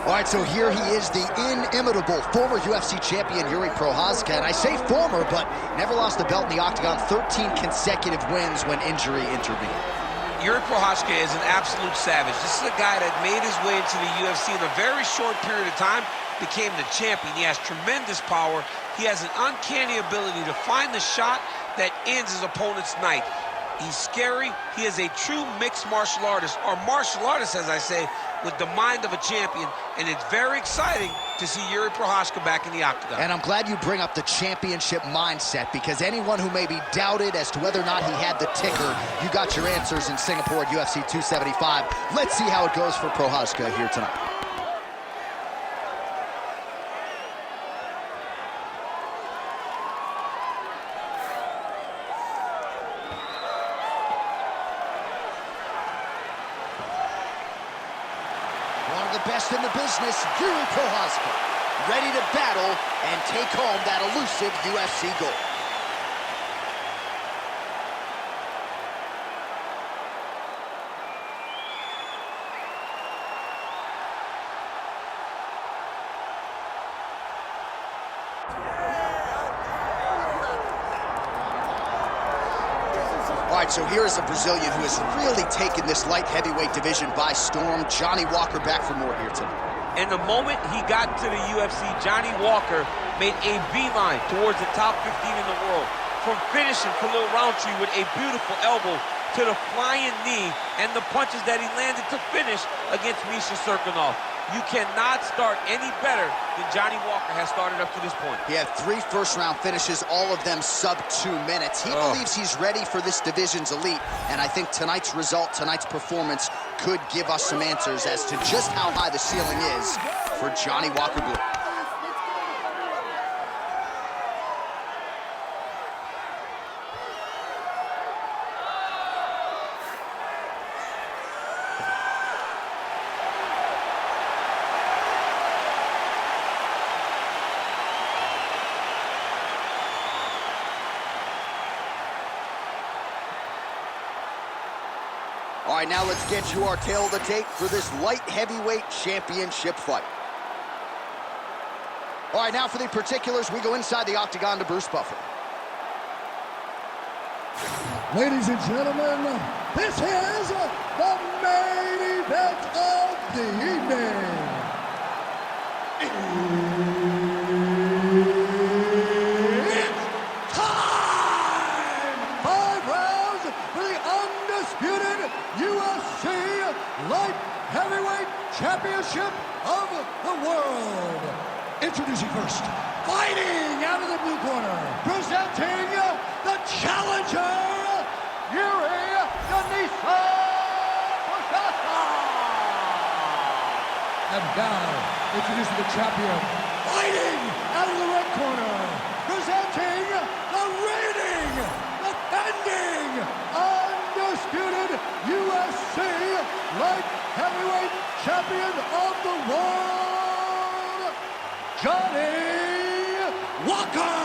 All right, so here he is, the inimitable former UFC champion, Jiri Prochazka. And I say former, but never lost a belt in the octagon, 13 consecutive wins when injury intervened. Jiri Prochazka is an absolute savage. This is a guy that made his way into the UFC in a very short period of time, became the champion. He has tremendous power. He has an uncanny ability to find the shot that ends his opponent's night. He's scary. He is a true mixed martial artist, or martial artist, as I say, with the mind of a champion. And it's very exciting to see Jiri Prochazka back in the octagon. And I'm glad you bring up the championship mindset, because anyone who may be doubted as to whether or not he had the ticker, you got your answers in Singapore at UFC 275. Let's see how it goes for Prochazka here tonight. One of the best in the business, Jiri Prochazka, ready to battle and take home that elusive UFC gold. All right, so here is a Brazilian who has really taken this light heavyweight division by storm. Johnny Walker back for more here tonight. And the moment he got to the UFC, Johnny Walker made a beeline towards the top 15 in the world. From finishing Khalil Roundtree with a beautiful elbow to the flying knee and the punches that he landed to finish against Misha Cirkunov. You cannot start any better than Johnny Walker has started up to this point. He had 3 first-round finishes, all of them sub 2 minutes. He believes he's ready for this division's elite, and I think tonight's result, tonight's performance, could give us some answers as to just how high the ceiling is for Johnny Walker Blue. All right, now let's get you our tail of the tape for this light heavyweight championship fight. All right, now for the particulars, we go inside the octagon to Bruce Buffer. Ladies and gentlemen, this is the main event of the evening. It's time! 5 rounds for the undisputed UFC Light Heavyweight Championship of the world. Introducing first, fighting out of the blue corner, presenting the challenger, Jiri Prochazka. And now, introducing the champion, fighting out of the red corner, presenting the reigning, defending, undisputed UFC Light Heavyweight Champion of the world, Johnny Walker!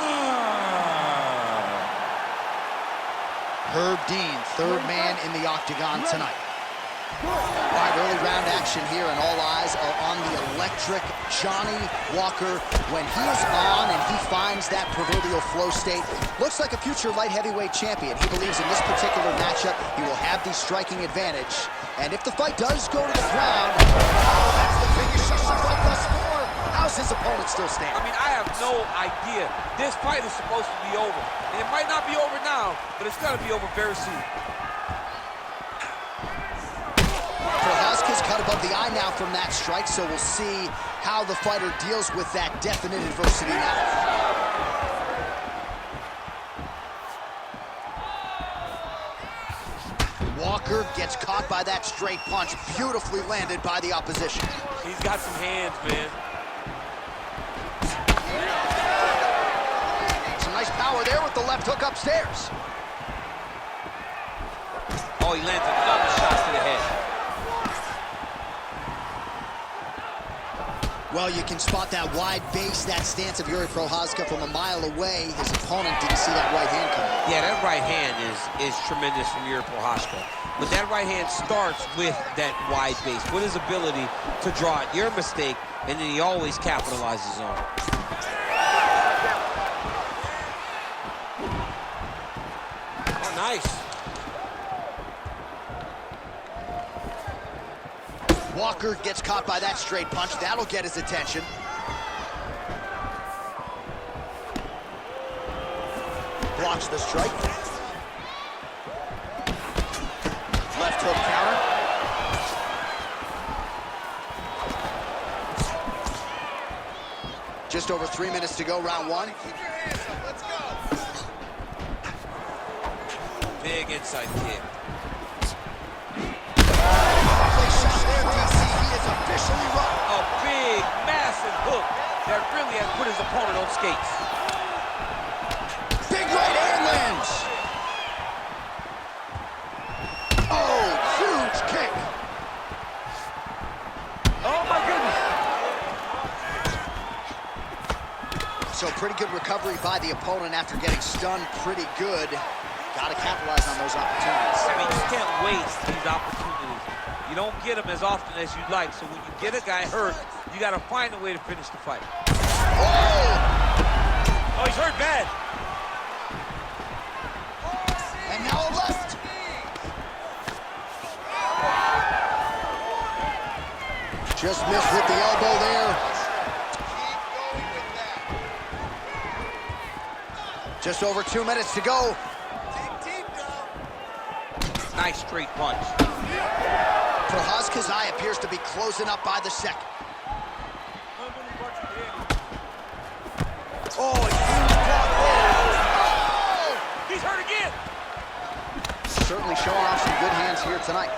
Herb Dean, third man in the octagon tonight. All right, early round action here, and all eyes are on the electric Johnny Walker. When he is on and he finds that proverbial flow state, looks like a future light heavyweight champion. He believes in this particular matchup, he will have the striking advantage. And if the fight does go to the ground, that's the biggest fight thus far. How's his opponent still standing? I mean, I have no idea. This fight is supposed to be over. And it might not be over now, but it's going to be over very soon. Prochazka's cut above the eye now from that strike, so we'll see how the fighter deals with that definite adversity now. Walker gets caught by that straight punch, beautifully landed by the opposition. He's got some hands, man. Some nice power there with the left hook upstairs. Oh, he lands another shot to the head. Well, you can spot that wide base, that stance of Jiri Prochazka from a mile away. His opponent didn't see that right hand coming. Yeah, that right hand is tremendous from Jiri Prochazka. But that right hand starts with that wide base, with his ability to draw it. Your mistake, and then he always capitalizes on it. Oh, nice. Walker gets caught by that straight punch. That'll get his attention. Blocks the strike. Left hook counter. Just over 3 minutes to go, round one. Keep your hands up. Let's go. Big inside kick. Place shot there, DC. He is officially run. A big, massive hook that really has put his opponent on skates. Big right hand lands. Oh, huge kick. Oh, my goodness. So pretty good recovery by the opponent after getting stunned pretty good. Got to capitalize on those opportunities. I mean, you can't waste these opportunities. You don't get them as often as you'd like. So when you get a guy hurt, you got to find a way to finish the fight. Oh! Oh, he's hurt bad. And now a left. Just missed with the elbow there. Keep going with that. Just over 2 minutes to go. Dig deep now. Nice straight punch. Prochazka's eye appears to be closing up by the second. Oh, a huge block there. Oh, he's hurt again. Certainly showing off some good hands here tonight.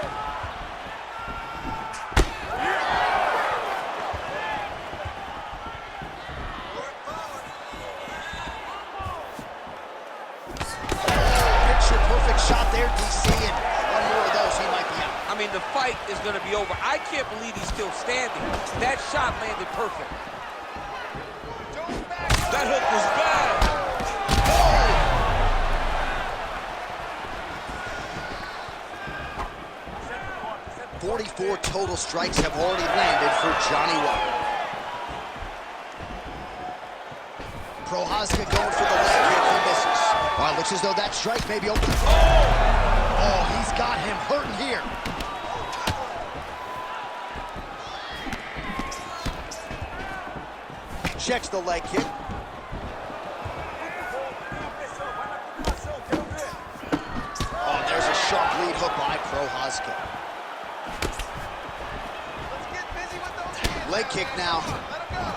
Picture perfect shot there, DC, and one more of those, he might be out. I mean, the fight is going to be over. I can't believe he's still standing. That shot landed perfect. That hook was bad. 44 total strikes have already landed for Johnny Walker. Prochazka going for the leg kick, he misses. Well, it looks as though that strike may be open. Oh, he's got him hurting here. Checks the leg kick. Oh, there's a sharp lead hook by Prochazka. Let's get busy with those hands. Leg kick now. Let him go.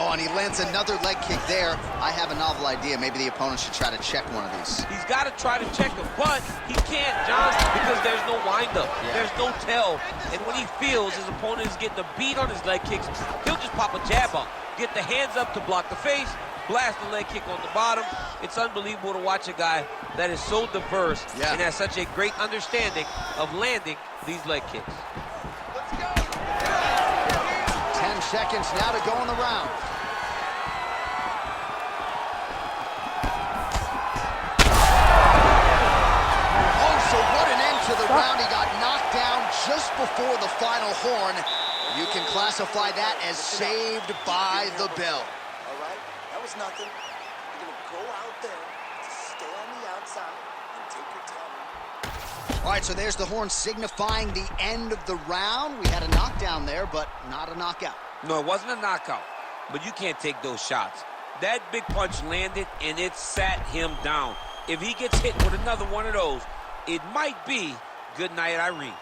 Oh, and he lands another leg kick there. I have a novel idea. Maybe the opponent should try to check one of these. He's got to try to check him, but he can't, John, because there's no windup. Yeah. There's no tell. And when he feels his opponent is getting a beat on his leg kicks, he'll just pop a jab up, get the hands up to block the face, blast the leg kick on the bottom. It's unbelievable to watch a guy that is so diverse and has such a great understanding of landing these leg kicks. Let's go. 10 seconds now to go in the round. Oh, so what an end to the round. He got knocked down just before the final horn. You can classify that as saved by the bell. All right? That was nothing. You're going to go out there, stay on the outside, and take your time. All right, so there's the horn signifying the end of the round. We had a knockdown there, but not a knockout. No, it wasn't a knockout, but you can't take those shots. That big punch landed, and it sat him down. If he gets hit with another one of those, it might be good night, Irene.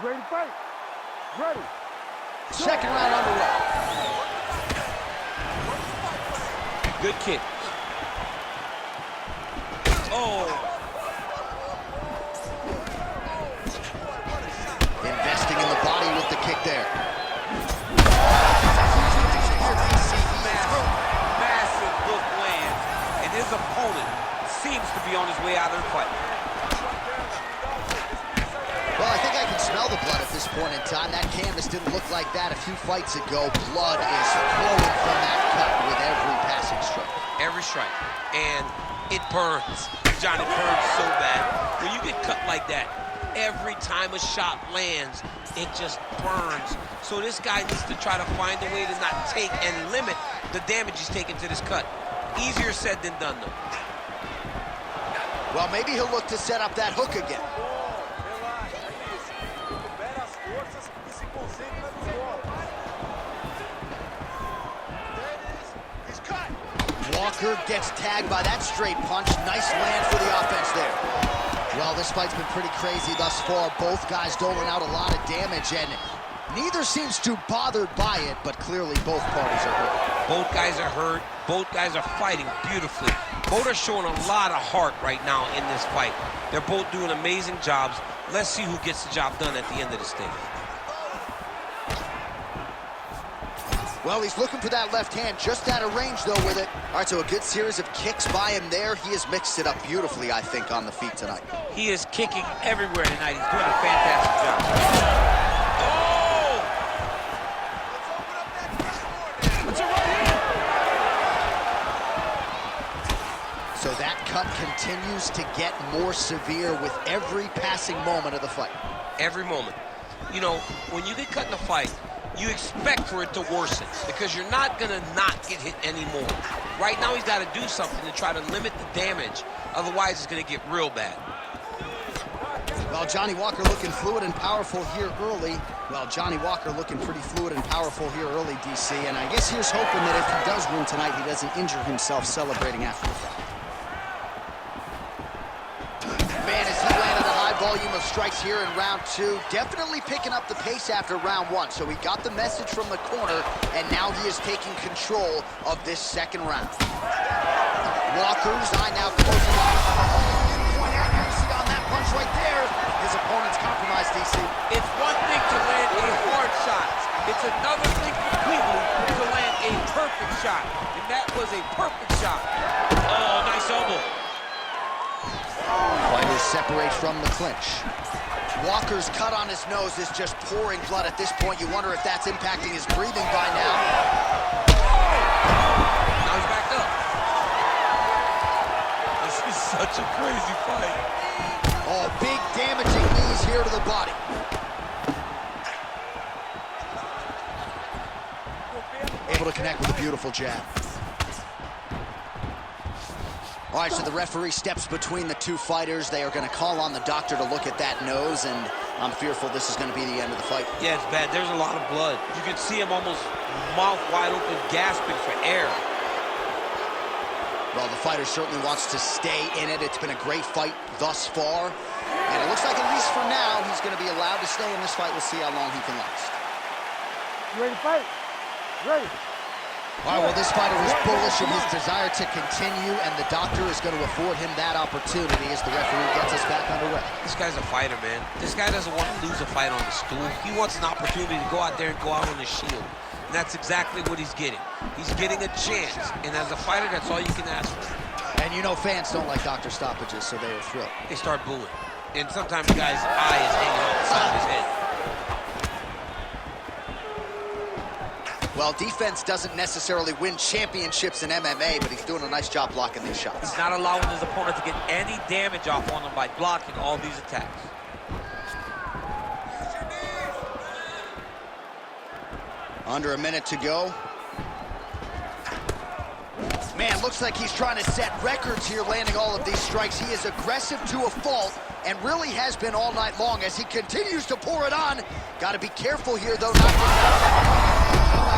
Ready to fight? Ready. Second round underway. Good kick. Oh. Investing in the body with the kick there. Massive hook lands, and his opponent seems to be be on his way out of the fight. Well, I think I can smell the blood at this point in time. That canvas didn't look like that a few fights ago. Blood is flowing from that cut with every passing strike. Every strike. And it burns. Johnny, burns so bad. When you get cut like that, every time a shot lands, it just burns. So this guy needs to try to find a way to not take and limit the damage he's taking to this cut. Easier said than done, though. Well, maybe he'll look to set up that hook again. Walker gets tagged by that straight punch. Nice land for the offense there. Well, this fight's been pretty crazy thus far. Both guys doling out a lot of damage, and neither seems too bothered by it, but clearly both parties are hurt. Both guys are hurt. Both guys are fighting beautifully. Both are showing a lot of heart right now in this fight. They're both doing amazing jobs. Let's see who gets the job done at the end of this thing. Well, he's looking for that left hand, just out of range, though, with it. All right, so a good series of kicks by him there. He has mixed it up beautifully, I think, on the feet tonight. He is kicking everywhere tonight. He's doing a fantastic job. Oh! That's a right hand. So that cut continues to get more severe with every passing moment of the fight. Every moment. You know, when you get cut in a fight, you expect for it to worsen because you're not going to not get hit anymore. Right now, he's got to do something to try to limit the damage. Otherwise, it's going to get real bad. Well, Johnny Walker looking fluid and powerful here early. Well, Johnny Walker looking pretty fluid and powerful here early, DC. And I guess here's hoping that if he does win tonight, he doesn't injure himself celebrating after the fight. Man, as he landed a high volume of strikes here in round two, definitely picking up the pace after round one. So he got the message from the corner, and now he is taking control of this second round. Walker's eye now closing on. Point accuracy on that punch right there. His opponent's compromised, DC. It's one thing to land a hard shot. It's another thing completely to land a perfect shot. And that was a perfect shot. Oh, nice elbow. Fighters separate from the clinch. Walker's cut on his nose is just pouring blood at this point. You wonder if that's impacting his breathing by now. Now he's backed up. This is such a crazy fight. Oh, big damaging knees here to the body. Able to connect with a beautiful jab. All right, so the referee steps between the two fighters. They are going to call on the doctor to look at that nose, and I'm fearful this is going to be the end of the fight. Yeah, it's bad. There's a lot of blood. You can see him almost mouth wide open, gasping for air. Well, the fighter certainly wants to stay in it. It's been a great fight thus far, and it looks like, at least for now, he's going to be allowed to stay in this fight. We'll see how long he can last. You ready to fight? Ready. All right, well, this fighter was bullish in his desire to continue, and the doctor is going to afford him that opportunity as the referee gets us back underway. This guy's a fighter, man. This guy doesn't want to lose a fight on the stool. He wants an opportunity to go out there and go out on the shield. And that's exactly what he's getting. He's getting a chance. And as a fighter, that's all you can ask for. And you know fans don't like doctor stoppages, so they are thrilled. They start booing. And sometimes the guy's eye is hanging off the side of his head. Well, defense doesn't necessarily win championships in MMA, but he's doing a nice job blocking these shots. He's not allowing his opponent to get any damage off on him by blocking all these attacks. Under a minute to go. Man, looks like he's trying to set records here, landing all of these strikes. He is aggressive to a fault, and really has been all night long as he continues to pour it on. Got to be careful here, though, not to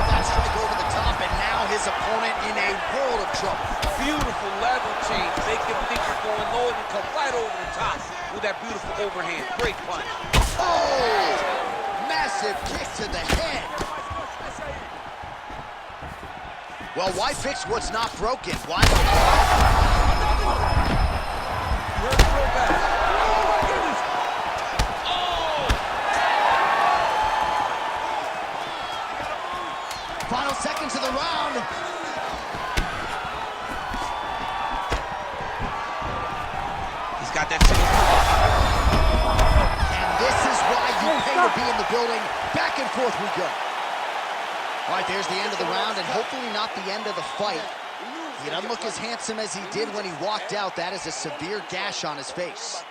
that strike over the top, and now his opponent in a world of trouble. Beautiful level change. Make him think you're going low and come right over the top with that beautiful overhand. Great punch. Oh! Massive kick to the head. Well, why fix what's not broken? Why not? Hurt real bad. Oh, my goodness. Oh! Final seconds of the round. Got that single. And this is why you pay to be in the building. Back and forth we go. All right, there's the end of the round, and hopefully not the end of the fight. He doesn't look as handsome as he did when he walked out. That is a severe gash on his face.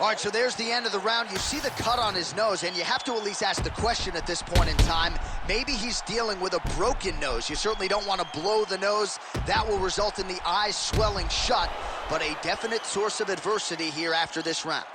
All right, so there's the end of the round. You see the cut on his nose, and you have to at least ask the question at this point in time. Maybe he's dealing with a broken nose. You certainly don't want to blow the nose. That will result in the eyes swelling shut, but a definite source of adversity here after this round.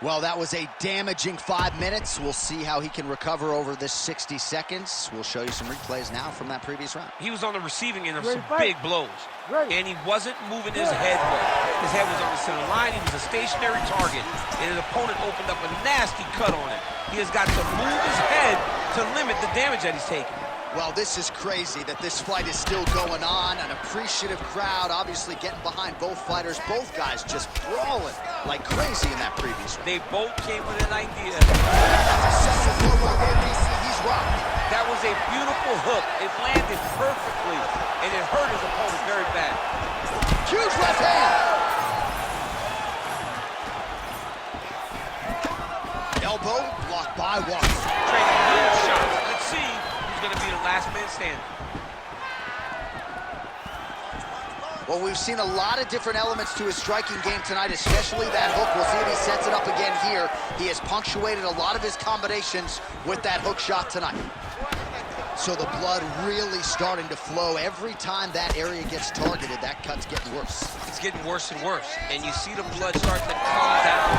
Well, that was a damaging 5 minutes. We'll see how he can recover over this 60 seconds. We'll show you some replays now from that previous round. He was on the receiving end of some big blows, and he wasn't moving his head well. His head was on the center line. He was a stationary target, and his opponent opened up a nasty cut on him. He has got to move his head to limit the damage that he's taking. Well, this is crazy that this fight is still going on. An appreciative crowd obviously getting behind both fighters. Both guys just brawling like crazy in that previous round. They both came with an idea. He's rocked. That was a beautiful hook. It landed perfectly, and it hurt his opponent very bad. Huge left hand. Elbow blocked by Walker. Trading good shots. Let's see who's going to be the last man standing. Well, we've seen a lot of different elements to his striking game tonight, especially that hook. We'll see if he sets it up again here. He has punctuated a lot of his combinations with that hook shot tonight. So the blood really starting to flow. Every time that area gets targeted, that cut's getting worse. It's getting worse and worse, and you see the blood starting to come down.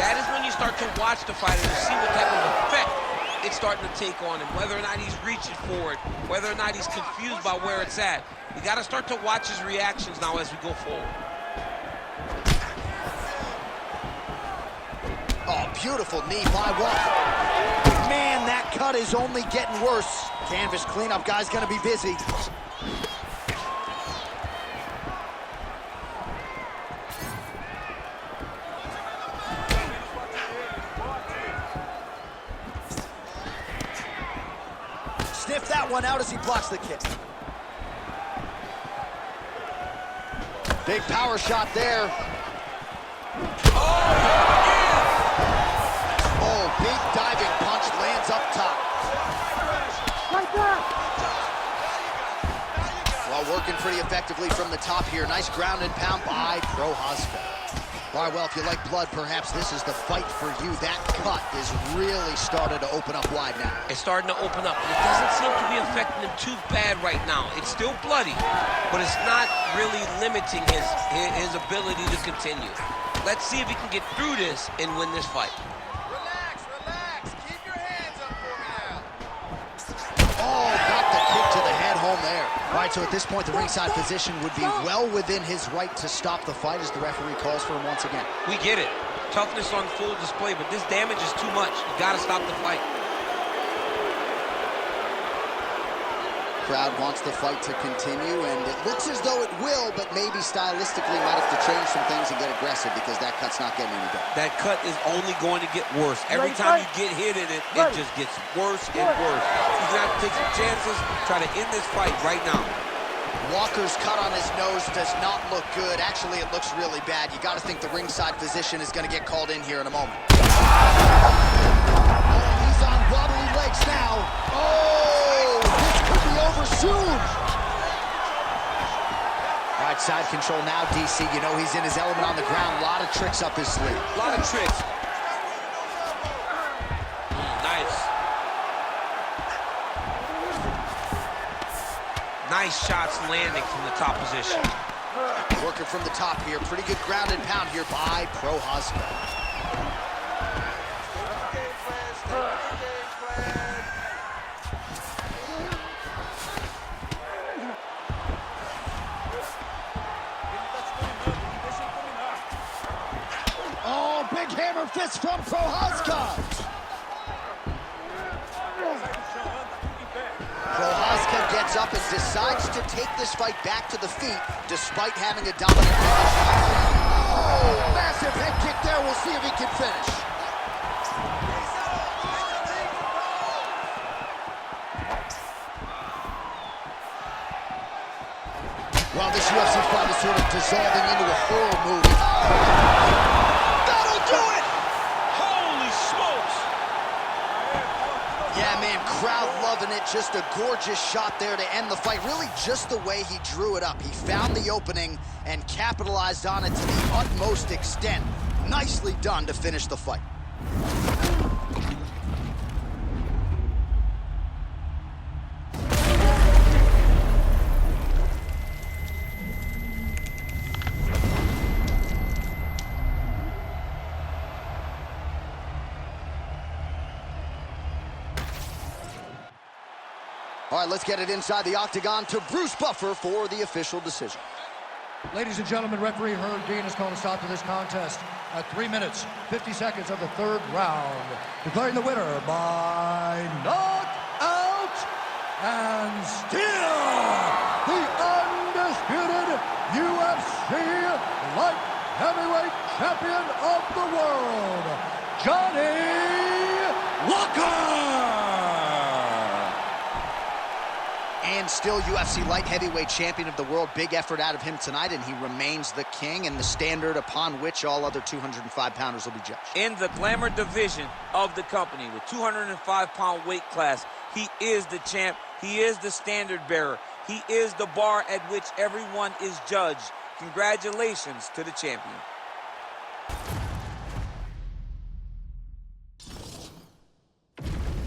That is when you start to watch the fighter to see what type of effect it's starting to take on him, whether or not he's reaching for it, whether or not he's confused by where it's at. You got to start to watch his reactions now as we go forward. Oh, beautiful knee by Walker. Man, that cut is only getting worse. Canvas cleanup guy's gonna be busy. Sniff that one out as he blocks the kick. Big power shot there. Oh, big diving punch lands up top. Right there. Well, working pretty effectively from the top here. Nice ground and pound by Prochazka. All right, well, if you like blood, perhaps this is the fight for you. That cut is really started to open up wide now. It's starting to open up, but it doesn't seem to be affecting him too bad right now. It's still bloody, but it's not really limiting his ability to continue. Let's see if he can get through this and win this fight. Relax, relax. Keep your hands up for me now. Oh, got the kick to the head home there. All right, so at this point, the ringside position would be well within his right to stop the fight as the referee calls for him once again. We get it. Toughness on full display, but this damage is too much. You got to stop the fight. Crowd wants the fight to continue, and it looks as though it will, but maybe stylistically might have to change some things and get aggressive because that cut's not getting any better. That cut is only going to get worse. Every time you get hit in it, it just gets worse and worse. He's going to have to take some chances, try to end this fight right now. Walker's cut on his nose does not look good. Actually, it looks really bad. You got to think the ringside physician is going to get called in here in a moment. Oh, he's on wobbly legs now. Oh, this could be over soon. All right, side control now, DC. You know he's in his element on the ground. A lot of tricks up his sleeve. A lot of tricks. Nice. Nice shots landing from the top position. Working from the top here. Pretty good ground and pound here by Prochazka. Oh, big hammer fist from Prochazka. Prochazka gets up and decides to take this fight back to the feet despite having a dominant position. Oh, massive head kick there. We'll see if he can finish. Well, this UFC fight is sort of dissolving into a horror movie. Yeah, man, crowd loving it. Just a gorgeous shot there to end the fight. Really just the way he drew it up. He found the opening and capitalized on it to the utmost extent. Nicely done to finish the fight. All right, let's get it inside the octagon to Bruce Buffer for the official decision. Ladies and gentlemen, referee Herb Dean has called a stop to this contest at 3 minutes, 50 seconds of the third round, declaring the winner by knockout and still the undisputed UFC light heavyweight champion of the world, Johnny Walker! And still UFC light heavyweight champion of the world. Big effort out of him tonight, and he remains the king and the standard upon which all other 205-pounders will be judged. In the glamour division of the company, with 205-pound weight class, he is the champ. He is the standard bearer. He is the bar at which everyone is judged. Congratulations to the champion.